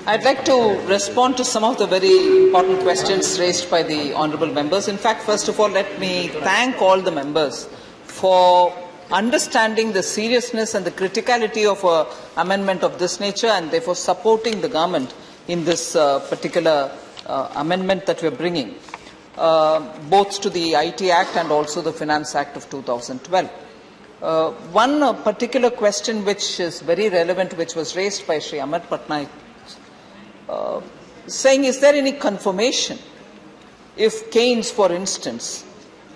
I'd like to respond to some of the very important questions raised by the honourable members. In fact, first of all, let me thank all the members for understanding the seriousness and the criticality of an amendment of this nature and therefore supporting the government in this particular amendment that we are bringing, both to the IT Act and also the Finance Act of 2012. One particular question which is very relevant, which was raised by Shri Ahmed Patnaik, saying, is there any confirmation if Keynes, for instance,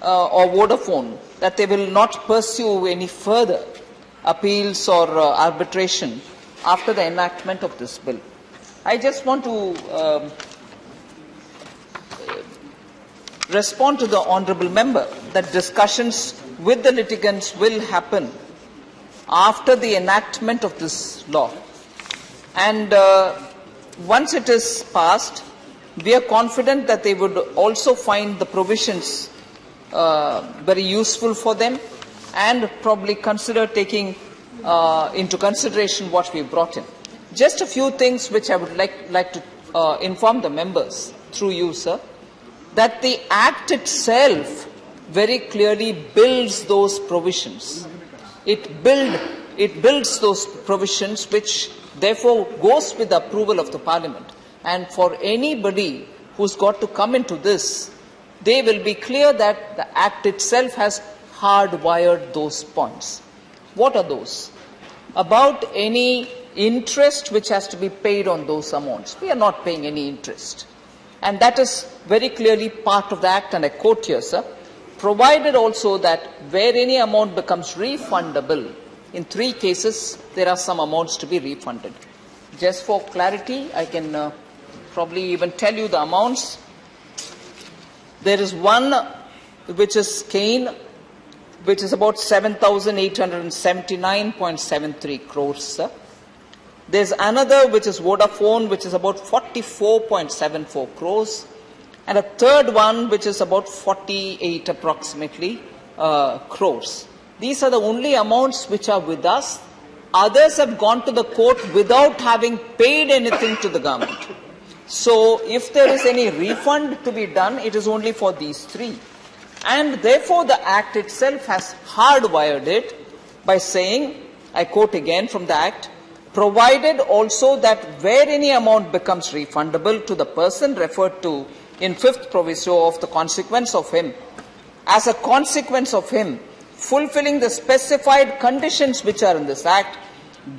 or Vodafone, that they will not pursue any further appeals or arbitration after the enactment of this bill? I just want to respond to the honourable member that discussions with the litigants will happen after the enactment of this law. And once it is passed, we are confident that they would also find the provisions very useful for them and probably consider taking into consideration what we brought in. Just a few things which I would like to inform the members through you, sir, that the Act itself very clearly builds those provisions. It builds those provisions which therefore goes with the approval of the Parliament. And for anybody who's got to come into this, they will be clear that the Act itself has hardwired those points. What are those? About any interest which has to be paid on those amounts. We are not paying any interest. And that is very clearly part of the Act, and I quote here, sir, provided also that where any amount becomes refundable, in 3 cases, there are some amounts to be refunded. Just for clarity, I can probably even tell you the amounts. There is one which is Kane, which is about 7,879.73 crores, sir. There's another which is Vodafone, which is about 44.74 crores. And a third one which is about 48 approximately crores. These are the only amounts which are with us. Others have gone to the court without having paid anything to the government. So if there is any refund to be done, it is only for these 3. And therefore the Act itself has hardwired it by saying, I quote again from the Act, provided also that where any amount becomes refundable to the person referred to in 5th proviso of the consequence of him, as a consequence of him fulfilling the specified conditions which are in this Act,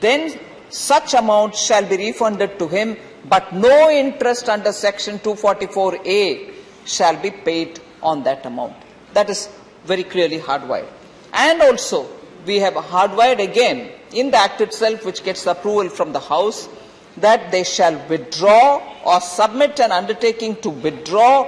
then such amount shall be refunded to him, but no interest under section 244A shall be paid on that amount. That is very clearly hardwired. And also, we have hardwired again in the Act itself, which gets the approval from the House, that they shall withdraw or submit an undertaking to withdraw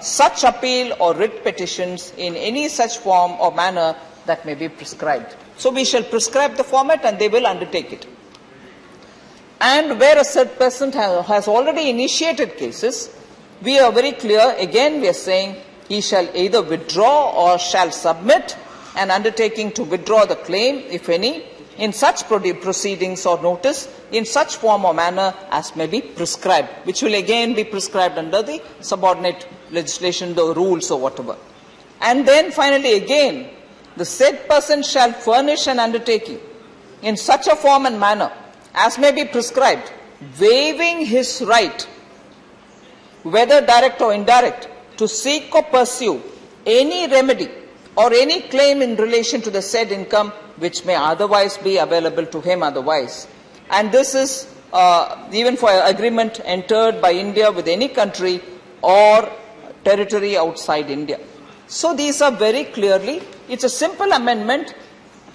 such appeal or writ petitions in any such form or manner that may be prescribed. So we shall prescribe the format and they will undertake it. And where a said person has already initiated cases, we are very clear, again we are saying he shall either withdraw or shall submit an undertaking to withdraw the claim, if any, in such proceedings or notice, in such form or manner as may be prescribed, which will again be prescribed under the subordinate legislation, the rules or whatever. And then finally again, the said person shall furnish an undertaking in such a form and manner as may be prescribed, waiving his right, whether direct or indirect, to seek or pursue any remedy or any claim in relation to the said income which may otherwise be available to him otherwise. And this is even for agreement entered by India with any country or territory outside India. So these are very clearly, it's a simple amendment,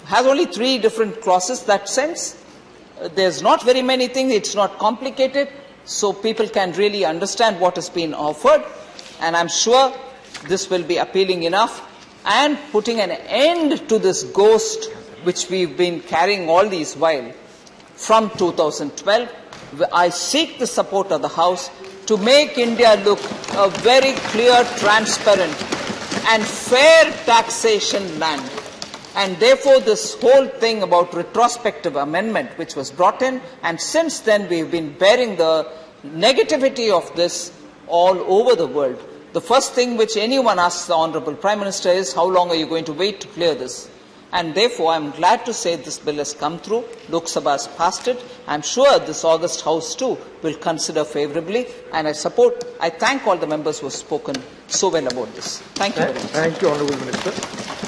has only 3 different clauses, that sense. There's not very many things, it's not complicated, so people can really understand what has been offered, and I'm sure this will be appealing enough and putting an end to this ghost which we've been carrying all these while from 2012. I seek the support of the House to make India look a very clear, transparent and fair taxation land. And therefore, this whole thing about retrospective amendment, which was brought in, and since then we've been bearing the negativity of this all over the world. The first thing which anyone asks the Honourable Prime Minister is, how long are you going to wait to clear this? And therefore, I am glad to say this bill has come through. Lok Sabha has passed it. I am sure this August House too will consider favourably. And I thank all the members who have spoken so well about this. Thank you very much. Thank you, Honourable Minister.